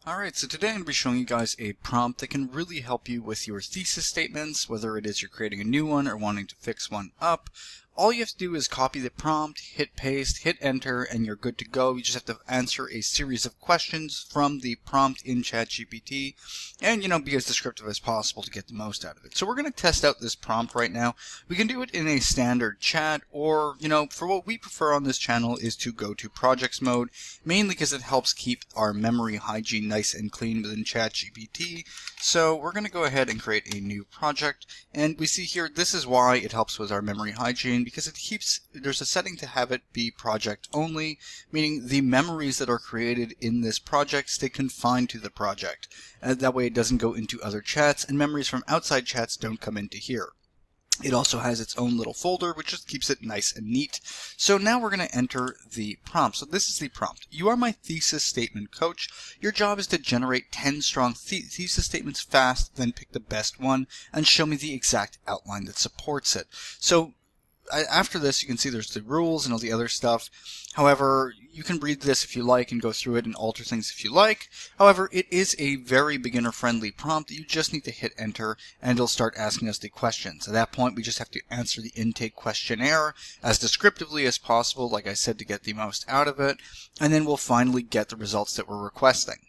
Alright, so today I'm going to be showing you guys a prompt that can really help you with your thesis statements, whether it is you're creating a new one or wanting to fix one up. All you have to do is copy the prompt, hit paste, hit enter, and you're good to go. You just have to answer a series of questions from the prompt in ChatGPT and, be as descriptive as possible to get the most out of it. So we're going to test out this prompt right now. We can do it in a standard chat or, for what we prefer on this channel is to go to projects mode, mainly because it helps keep our memory hygiene nice and clean within ChatGPT. So we're going to go ahead and create a new project, and we see here this is why it helps with our memory hygiene, because there's a setting to have it be project only, meaning the memories that are created in this project stay confined to the project. That way it doesn't go into other chats, and memories from outside chats don't come into here. It also has its own little folder, which just keeps it nice and neat. So now we're going to enter the prompt. So this is the prompt. You are my thesis statement coach. Your job is to generate 10 strong thesis statements fast, then pick the best one and show me the exact outline that supports it. So after this, you can see there's the rules and all the other stuff. However, you can read this if you like and go through it and alter things if you like. However, it is a very beginner-friendly prompt that you just need to hit enter and it'll start asking us the questions. At that point, we just have to answer the intake questionnaire as descriptively as possible, like I said, to get the most out of it. And then we'll finally get the results that we're requesting.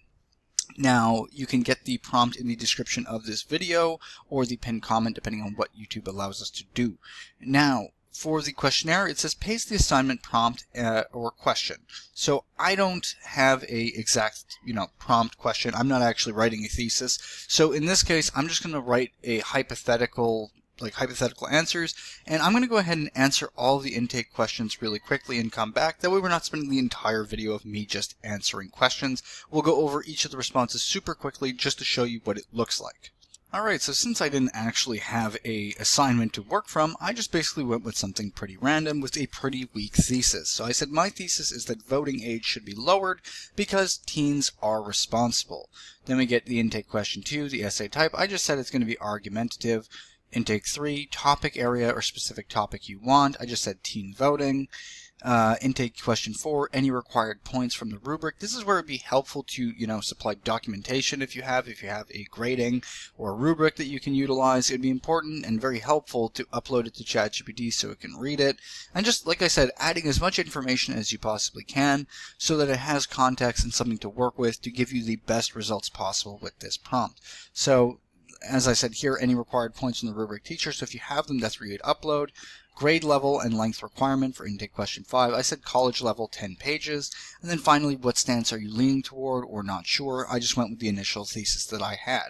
Now, you can get the prompt in the description of this video or the pinned comment, depending on what YouTube allows us to do. Now, for the questionnaire, it says paste the assignment prompt or question. So I don't have a exact, prompt question. I'm not actually writing a thesis. So in this case, I'm just going to write a hypothetical answers, and I'm going to go ahead and answer all the intake questions really quickly and come back. That way we're not spending the entire video of me just answering questions. We'll go over each of the responses super quickly just to show you what it looks like. Alright, so since I didn't actually have a assignment to work from, I just basically went with something pretty random with a pretty weak thesis. So I said my thesis is that voting age should be lowered because teens are responsible. Then we get the intake question 2, the essay type. I just said it's going to be argumentative. Intake 3, topic area or specific topic you want. I just said teen voting. Intake question 4, any required points from the rubric. This is where it'd be helpful to, supply documentation if you have a grading or a rubric that you can utilize. It'd be important and very helpful to upload it to ChatGPT so it can read it. And just like I said, adding as much information as you possibly can so that it has context and something to work with to give you the best results possible with this prompt. So, as I said here, any required points from the rubric teacher. So if you have them, that's where you'd upload. Grade level and length requirement for intake question 5. I said college level, 10 pages. And then finally, what stance are you leaning toward or not sure? I just went with the initial thesis that I had.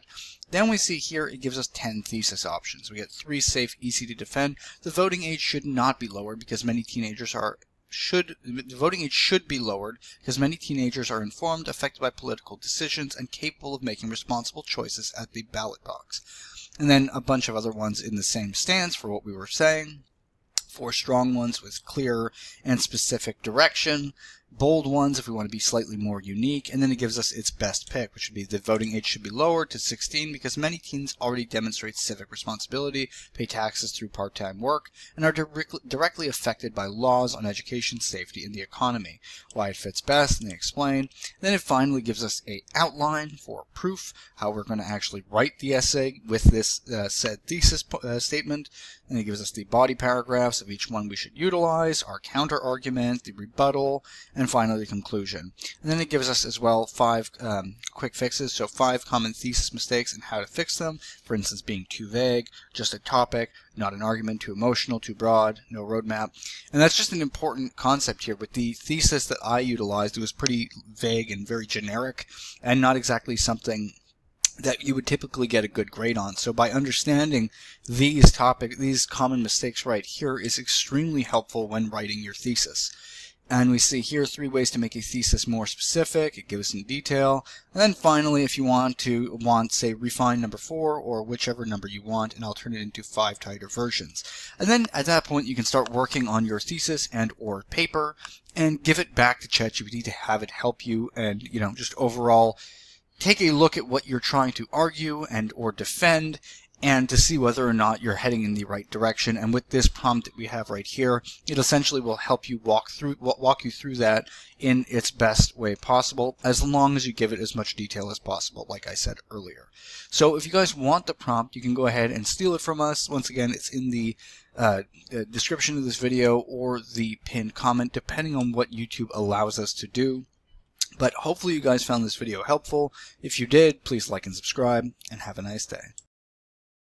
Then we see here it gives us 10 thesis options. We get 3 safe, easy to defend. The voting age should not be lowered because many teenagers the voting age should be lowered because many teenagers are informed, affected by political decisions, and capable of making responsible choices at the ballot box. And then a bunch of other ones in the same stance for what we were saying. 4 strong ones with clear and specific direction. Bold ones if we want to be slightly more unique, and then it gives us its best pick, which would be the voting age should be lowered to 16 because many teens already demonstrate civic responsibility, pay taxes through part-time work, and are directly affected by laws on education, safety, and the economy. Why it fits best, and they explain. And then it finally gives us an outline for proof, how we're going to actually write the essay with this said thesis statement. And it gives us the body paragraphs of each one we should utilize, our counter argument, the rebuttal, and finally the conclusion. And then it gives us as well 5 quick fixes, so 5 common thesis mistakes and how to fix them. For instance, being too vague, just a topic, not an argument, too emotional, too broad, no roadmap. And that's just an important concept here. With the thesis that I utilized, it was pretty vague and very generic and not exactly something that you would typically get a good grade on. So by understanding these common mistakes right here is extremely helpful when writing your thesis. And we see here 3 ways to make a thesis more specific. It gives some detail. And then finally, if you want, say, refine number 4 or whichever number you want, and I'll turn it into 5 tighter versions. And then at that point, you can start working on your thesis and or paper and give it back to ChatGPT to have it help you and, just overall take a look at what you're trying to argue and or defend and to see whether or not you're heading in the right direction. And with this prompt that we have right here, it essentially will help you walk you through that in its best way possible, as long as you give it as much detail as possible, like I said earlier. So if you guys want the prompt, you can go ahead and steal it from us. Once again, it's in the description of this video or the pinned comment, depending on what YouTube allows us to do. But hopefully you guys found this video helpful. If you did, please like and subscribe, and have a nice day.